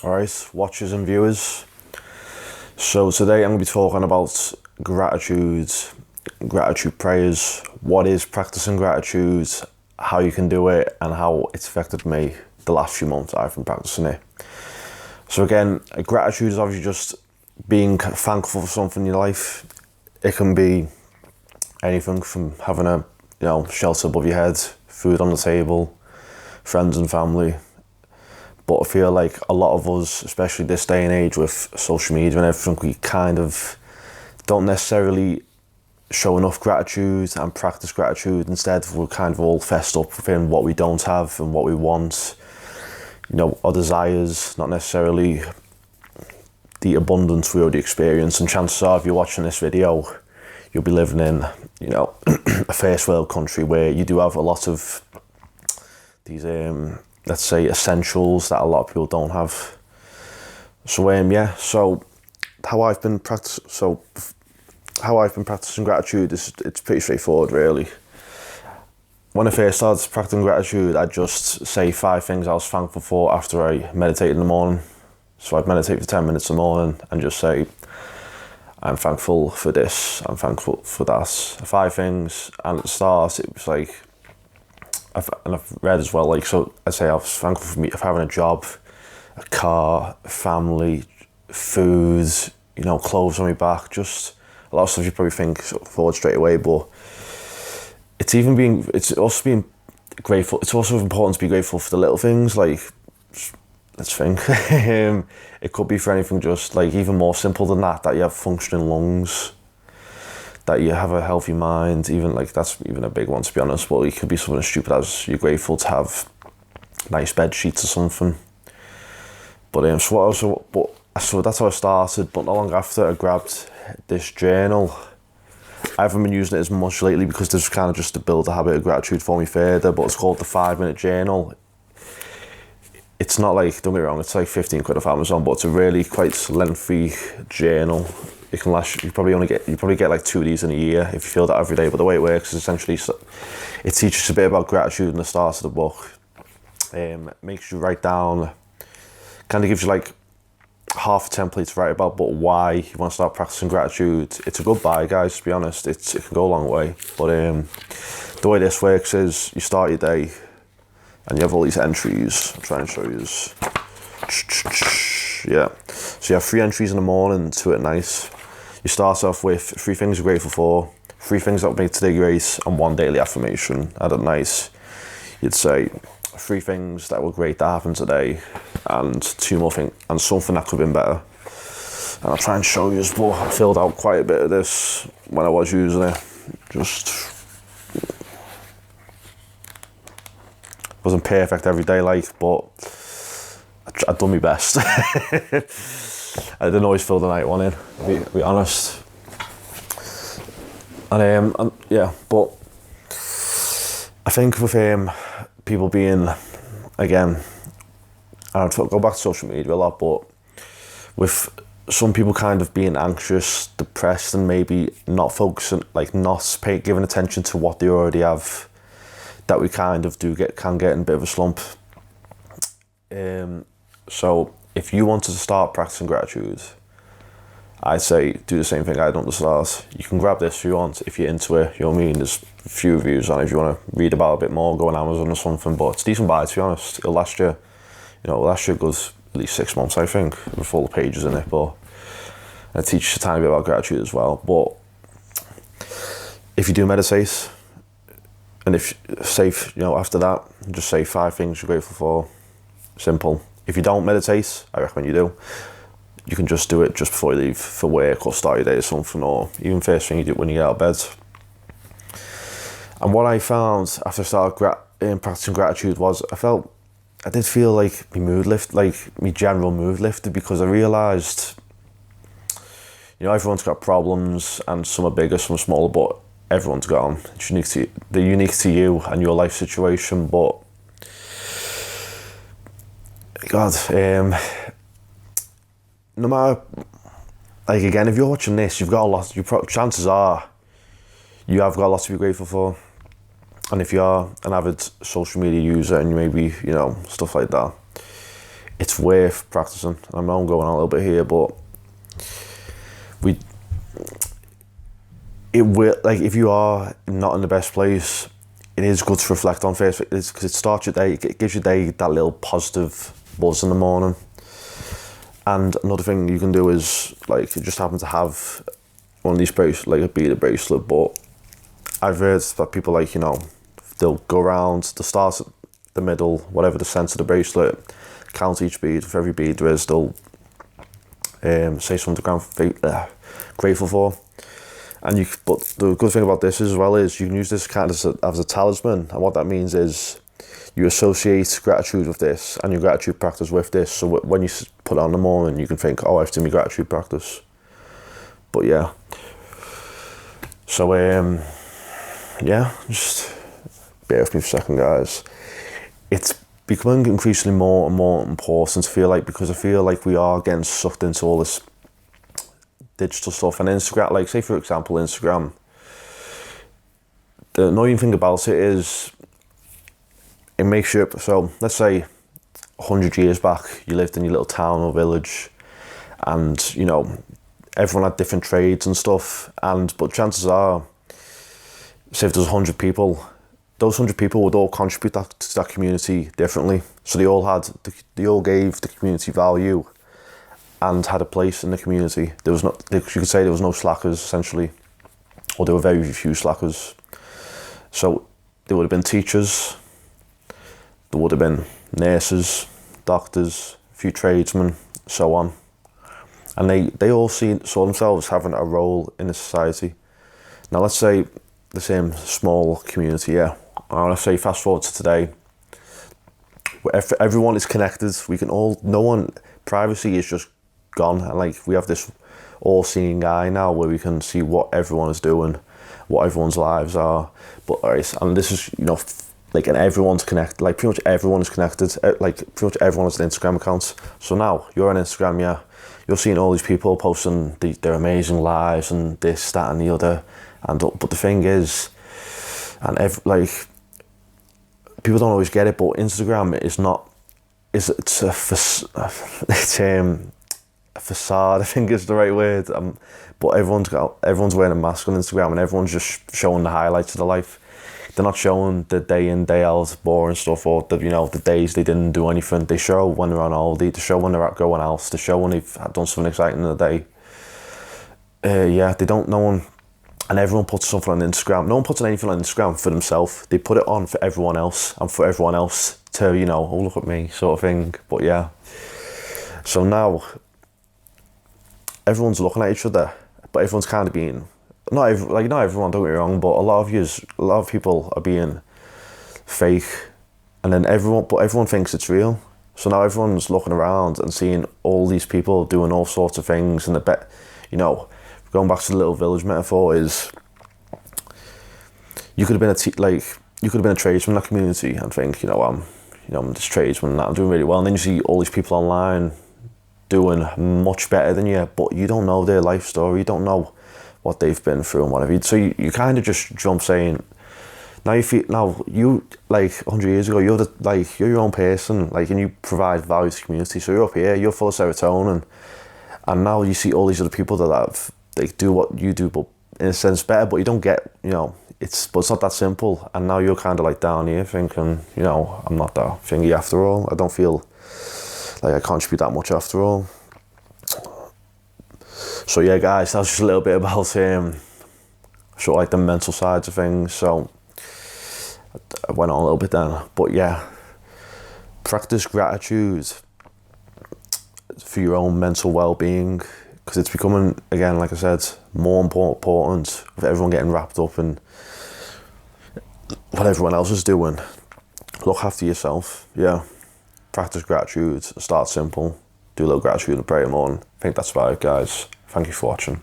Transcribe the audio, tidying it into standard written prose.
Alright, watchers and viewers. So today I'm going to be talking about gratitude prayers, what is practicing gratitude, how you can do it, and how it's affected me the last few months I've been practicing it. So again, gratitude is obviously just being thankful for something in your life. It can be anything from having a shelter above your head, food on the table, friends and family. But I feel like a lot of us, especially this day and age with social media and everything, we kind of don't necessarily show enough gratitude and practice gratitude. Instead, we're kind of all fessed up within what we don't have and what we want. Our desires, not necessarily the abundance we already experience. And chances are, if you're watching this video, you'll be living in, a first world country where you do have a lot of these, let's say, essentials that a lot of people don't have. So how I've been practicing gratitude it's pretty straightforward, really. When I first started practicing gratitude, I'd just say 5 things I was thankful for after I meditated in the morning. So I'd meditate for 10 minutes in the morning and just say, I'm thankful for this, I'm thankful for that. 5 things. And at the start, it was like, I've read as well, so I say I was thankful for having a job, a car, family, food, clothes on my back, just a lot of stuff you probably think forward straight away, but it's also being grateful. It's also important to be grateful for the little things, let's think. It could be for anything just even more simple than that you have functioning lungs, that you have a healthy mind, even that's even a big one, to be honest. But it could be something as stupid as you're grateful to have nice bed sheets or something. But so that's how I started. But not long after, I grabbed this journal. I haven't been using it as much lately because this is kind of just to build a habit of gratitude for me further. But it's called the 5-minute journal. It's not don't get me wrong, it's 15 quid off Amazon, but it's a really quite lengthy journal. It can last. You probably get 2 of these in a year if you feel that every day. But the way it works is essentially, it teaches a bit about gratitude in the start of the book. Makes you write down, kind of gives you half a template to write about, but why you want to start practicing gratitude. It's a good buy, guys. To be honest, it can go a long way. But the way this works is you start your day, and you have all these entries. I'll try and show you. Yeah. So you have 3 entries in the morning, 2 at night. You start off with 3 things you're grateful for, 3 things that would make today great, and 1 daily affirmation. And at night, you'd say 3 things that were great that happened today, and 2 more things, and something that could have been better. And I'll try and show you, but I filled out quite a bit of this when I was using it. Just wasn't perfect every day, but I'd done my best. I didn't always fill the night one in, to be honest. And but I think with people being, again, I don't go back to social media a lot, but with some people kind of being anxious, depressed, and maybe not focusing, giving attention to what they already have, that we kind of can get in a bit of a slump. So if you wanted to start practicing gratitude, I'd say do the same thing I done at the start. You can grab this if you want, if you're into it, you know what I mean? There's a few reviews on it if you want to read about it a bit more, go on Amazon or something, but it's a decent buy, to be honest. It'll last you, a good at least 6 months, I think, with all the pages in it, but it teaches you a tiny bit about gratitude as well. But if you do meditate, and if after that, just say 5 things you're grateful for. Simple. If you don't meditate, I recommend you do. You can just do it just before you leave for work or start your day or something, or even first thing you do when you get out of bed. And what I found after I started practicing gratitude was I did feel my mood lift, my general mood lifted, because I realised, everyone's got problems, and some are bigger, some are smaller, but everyone's got them. They're unique to you and your life situation, but God, no matter, again, if you're watching this, you've got a lot, chances are you have got a lot to be grateful for. And if you're an avid social media user and you maybe, stuff like that, it's worth practicing. I know I'm going on a little bit here, but it will, like, if you are not in the best place, it is good to reflect on first, because it starts your day, it gives your day that little positive buzz in the morning. And another thing you can do is, like, you just happen to have one of these bracelets, like a beaded bracelet, but I've heard that people, like, you know, they'll go around the start, the middle, whatever the centre of the bracelet, count each bead. For every bead there is, they'll say something grateful for. And but the good thing about this as well is you can use this kind of as a talisman, and what that means is you associate gratitude with this and your gratitude practice with this. So when you put it on in the morning, you can think, oh, I've done my gratitude practice. But yeah. So yeah, just bear with me for a second, guys. It's becoming increasingly more and more important to feel like, because I feel like we are getting sucked into all this digital stuff. And Instagram, like, say for example Instagram, the annoying thing about it is it makes you, so let's say 100 years back you lived in your little town or village, and you know everyone had different trades and stuff, but chances are, say if there's 100 people, those 100 people would all contribute to that community differently. So they all gave the community value and had a place in the community. There was you could say there was no slackers, essentially, or there were very few slackers. So there would have been teachers, there would have been nurses, doctors, a few tradesmen, so on. And they all saw themselves having a role in the society. Now let's say the same small community, yeah. Let's say fast forward to today, where everyone is connected. Privacy is just gone, and like we have this all-seeing eye now where we can see what everyone is doing, what everyone's lives are. But and this is, you know, like, and everyone's connected. Like, pretty much everyone is connected. Like, pretty much everyone has an Instagram account. So now you're on Instagram, yeah, you're seeing all these people posting their amazing lives and this, that, and the other. But the thing is, like, people don't always get it, but Instagram is not. It's a facade, I think is the right word. But everyone's wearing a mask on Instagram, and everyone's just showing the highlights of their life. They're not showing the day in, day out boring stuff, or the days they didn't do anything. They show when they're on holiday, they show when they're out going out, they show when they've done something exciting in the day. And everyone puts something on Instagram. No one puts anything on Instagram for themselves. They put it on for everyone else, and for everyone else to, you know, oh, look at me, sort of thing. But yeah. So now everyone's looking at each other, but everyone's kind of being, not everyone, don't get me wrong, but a lot of people are being fake, and then everyone thinks it's real. So now everyone's looking around and seeing all these people doing all sorts of things, and you know, going back to the little village metaphor, is you could have been a tradesman in that community and think, I'm this tradesman and I'm doing really well, and then you see all these people online doing much better than you, but you don't know their life story, you don't know what they've been through and whatever. So you kind of just jump saying, you like 100 years ago, you're your own person, like, and you provide value to the community. So you're up here, you're full of serotonin, and now you see all these other people that they do what you do, but in a sense better. But you don't get, but it's not that simple. And now you're kind of like down here thinking, I'm not that thingy after all. I don't feel like I contribute that much after all. So yeah, guys, that's just a little bit about sort of like the mental sides of things. So I went on a little bit then, but yeah, practice gratitude for your own mental well-being, because it's becoming, again, like I said, more important with everyone getting wrapped up in what everyone else is doing. Look after yourself, yeah. Practice gratitude, start simple, do a little gratitude and pray in the morning. I think that's about it, guys. Thank you for watching.